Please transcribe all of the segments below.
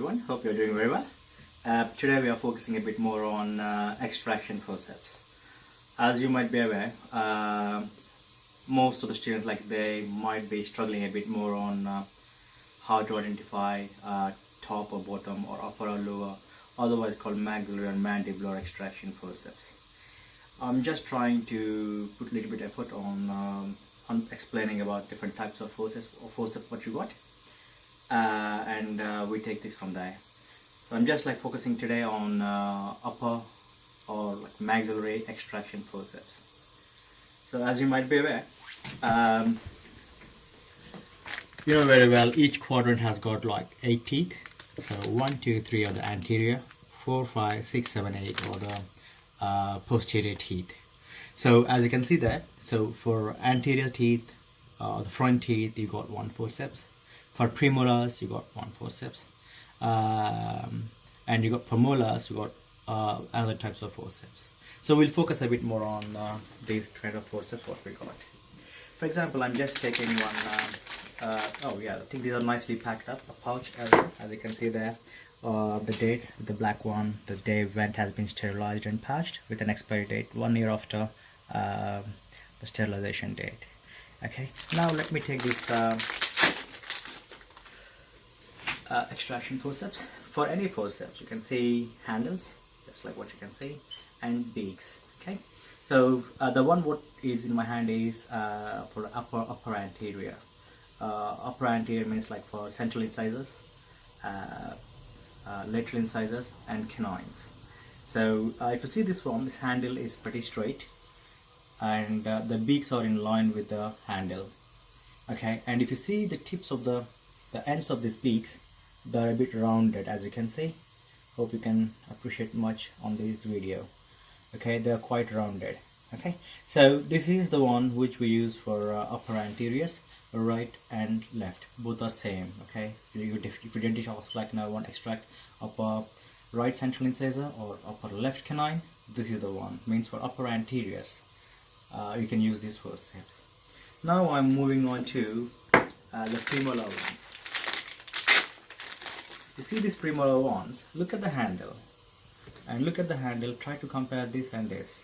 everyone, hope you're doing very well. Today we are focusing a bit more on extraction forceps. As you might be aware, most of the students they might be struggling a bit more on how to identify top or bottom or upper or lower, otherwise called maxillary and mandibular extraction forceps. I'm just trying to put a little bit effort on explaining about different types of forceps what you got. And we take this from there. So I'm just focusing today on upper or maxillary extraction forceps. So as you might be aware, you know very well each quadrant has got 8 teeth. So 1, 2, 3 are the anterior, 4, 5, 6, 7, 8 are the posterior teeth. So as you can see there, so for anterior teeth, the front teeth, you got one forceps. For premolars, you got one forceps, and you got for molars, you got other types of forceps. So we'll focus a bit more on these kind of forceps what we got. For example, I'm just taking one. Oh yeah, I think these are nicely packed up, a pouch as you can see there. The dates, the black one, the day when it has been sterilized and pouched with an expiry date 1 year after the sterilization date. Okay, now let me take this. Extraction forceps. For any forceps, you can see handles, just like what you can see, and beaks. Okay, so the one what is in my hand is for upper anterior. Upper anterior means for central incisors, lateral incisors, and canines. So if you see this one, this handle is pretty straight, and the beaks are in line with the handle. Okay, and if you see the tips of the ends of these beaks, they're a bit rounded, as you can see. Hope you can appreciate much on this video. Okay, they're quite rounded. Okay, so this is the one which we use for upper anteriors, right and left, both are same. Okay, if you didn't ask now want extract upper right central incisor or upper left canine, this is the one. Means for upper anteriors you can use these forceps. Now I'm moving on to the premolar ones. You see these premolar ones, look at the handle, and look at the handle, try to compare this and this.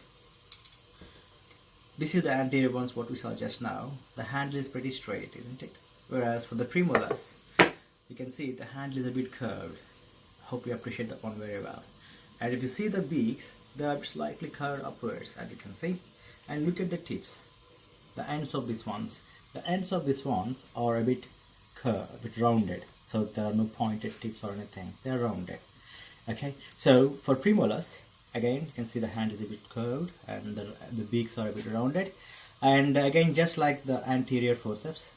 This is the anterior ones what we saw just now. The handle is pretty straight, isn't it? Whereas for the premolars, you can see the handle is a bit curved. Hope you appreciate that one very well. And if you see the beaks, they are slightly curved upwards, as you can see. And look at the tips, the ends of these ones. The ends of these ones are a bit curved, a bit rounded. So there are no pointed tips or anything, they are rounded. Okay, so for premolars, again you can see the hand is a bit curved and the beaks are a bit rounded. And again, just like the anterior forceps,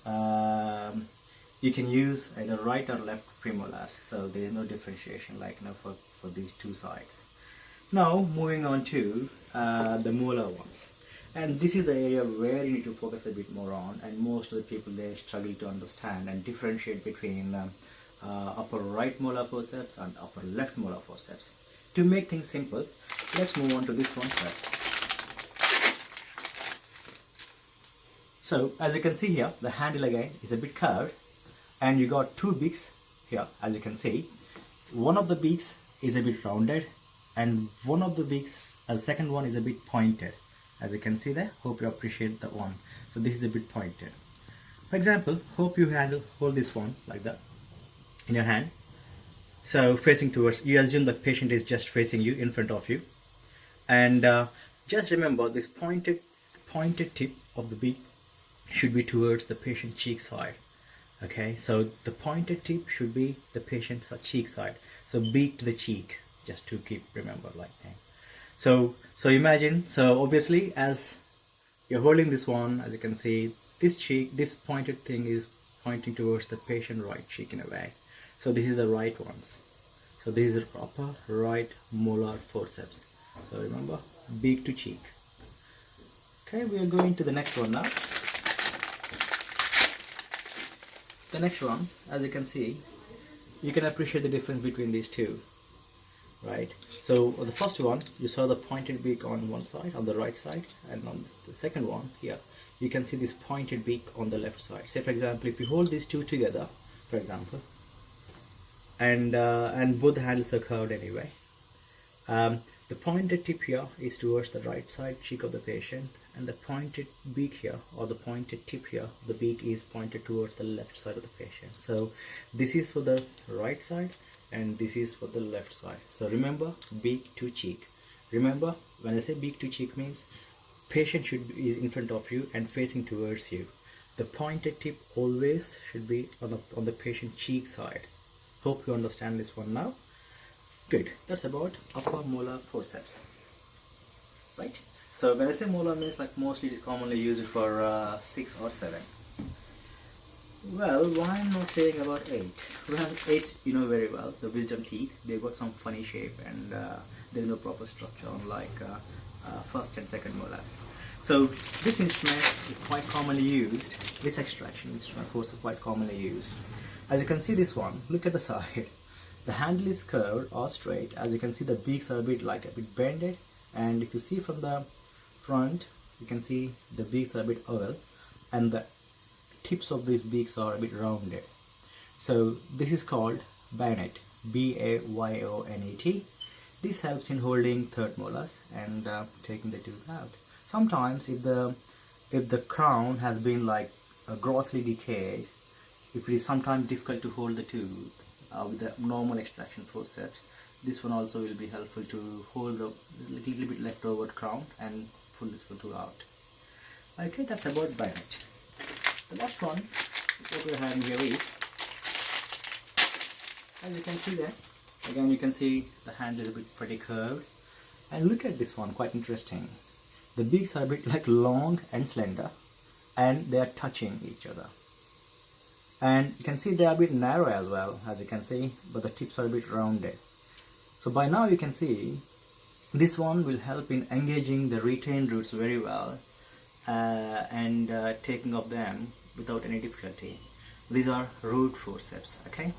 you can use either right or left premolars, so there is no differentiation for these two sides. Now moving on to the molar ones. And this is the area where you need to focus a bit more on, and most of the people they struggle to understand and differentiate between upper right molar forceps and upper left molar forceps. To make things simple, let's move on to this one first. So as you can see here, the handle again is a bit curved, and you got two beaks here, as you can see. One of the beaks is a bit rounded, and one of the beaks, the second one, is a bit pointed. As you can see there, hope you appreciate that one. So this is a bit pointed. For example, hope you hold this one like that in your hand. So facing towards, you assume the patient is just facing you, in front of you. And just remember this pointed tip of the beak should be towards the patient cheek side. Okay, so the pointed tip should be the patient's cheek side. So beak to the cheek, just to remember that. So imagine, so obviously as you're holding this one, as you can see, this cheek, this pointed thing is pointing towards the patient right cheek in a way. So this is the right ones. So this is the proper right molar forceps. So remember, beak to cheek. Okay, we are going to the next one now. The next one, as you can see, you can appreciate the difference between these two. Right, so the first one, you saw the pointed beak on one side, on the right side, and on the second one here, you can see this pointed beak on the left side. Say for example, if you hold these two together, for example, and both handles are curved anyway. The pointed tip here is towards the right side cheek of the patient, and the pointed beak here, or the pointed tip here, the beak is pointed towards the left side of the patient. So this is for the right side and this is for the left side. So remember, beak to cheek. Remember, when I say beak to cheek means patient is in front of you and facing towards you. The pointed tip always should be on the patient cheek side. Hope you understand this one now. Good. That's about upper molar forceps. Right? So when I say molar means like mostly it is commonly used for 6 or 7. Well, why I'm not saying about 8? Well, 8 you know very well. The wisdom teeth, they've got some funny shape and there's no proper structure unlike first and second molars. So this instrument is quite commonly used. This extraction instrument force is quite commonly used. As you can see this one, look at the side. The handle is curved or straight. As you can see, the beaks are a bit bended, and if you see from the front, you can see the beaks are a bit oval and the tips of these beaks are a bit rounded. So this is called bayonet, B-A-Y-O-N-E-T. This helps in holding third molars and taking the tooth out. Sometimes if the crown has been grossly decayed, if it is sometimes difficult to hold the tooth with the normal extraction forceps, this one also will be helpful to hold the little bit leftover crown and pull this tooth out. Okay, that's about bayonet. The last one, what we have here is, as you can see there, again you can see the handle is a bit pretty curved, and look at this one, quite interesting. The beaks are a bit long and slender, and they are touching each other. And you can see they are a bit narrow as well, as you can see, but the tips are a bit rounded. So by now you can see this one will help in engaging the retained roots very well and taking up them without any difficulty. These are root forceps, okay?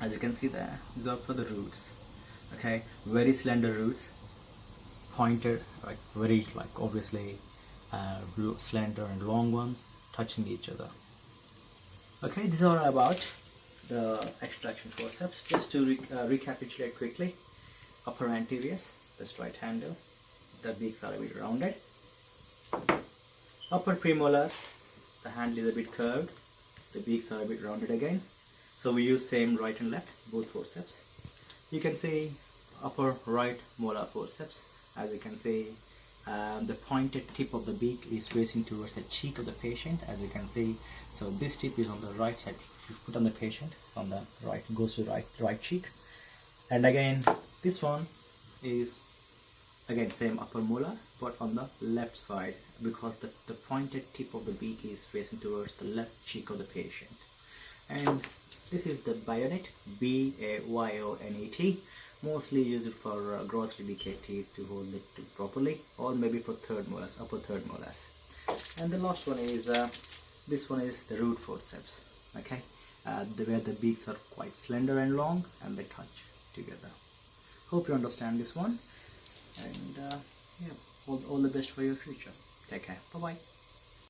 As you can see there, these are for the roots, okay? Very slender roots, pointed, very obviously slender and long ones, touching each other. Okay, these are about the extraction forceps. Just to recapitulate quickly: upper anteriors, the straight handle, the beaks are a bit rounded. Upper premolars, the handle is a bit curved, the beaks are a bit rounded again. So we use same right and left, both forceps. You can see upper right molar forceps. As you can see, the pointed tip of the beak is facing towards the cheek of the patient, as you can see. So this tip is on the right side. If you put on the patient, on the right, goes to right cheek. And again, this one is again same upper molar, but on the left side, because the pointed tip of the beak is facing towards the left cheek of the patient. And this is the bayonet, B-A-Y-O-N-E-T, mostly used for grossly decayed teeth to hold it properly, or maybe for third molars, upper third molars. And the last one is this one is the root forceps, okay, where the beaks are quite slender and long and they touch together. Hope you understand this one, and yeah, all the best for your future. Take care. Bye bye.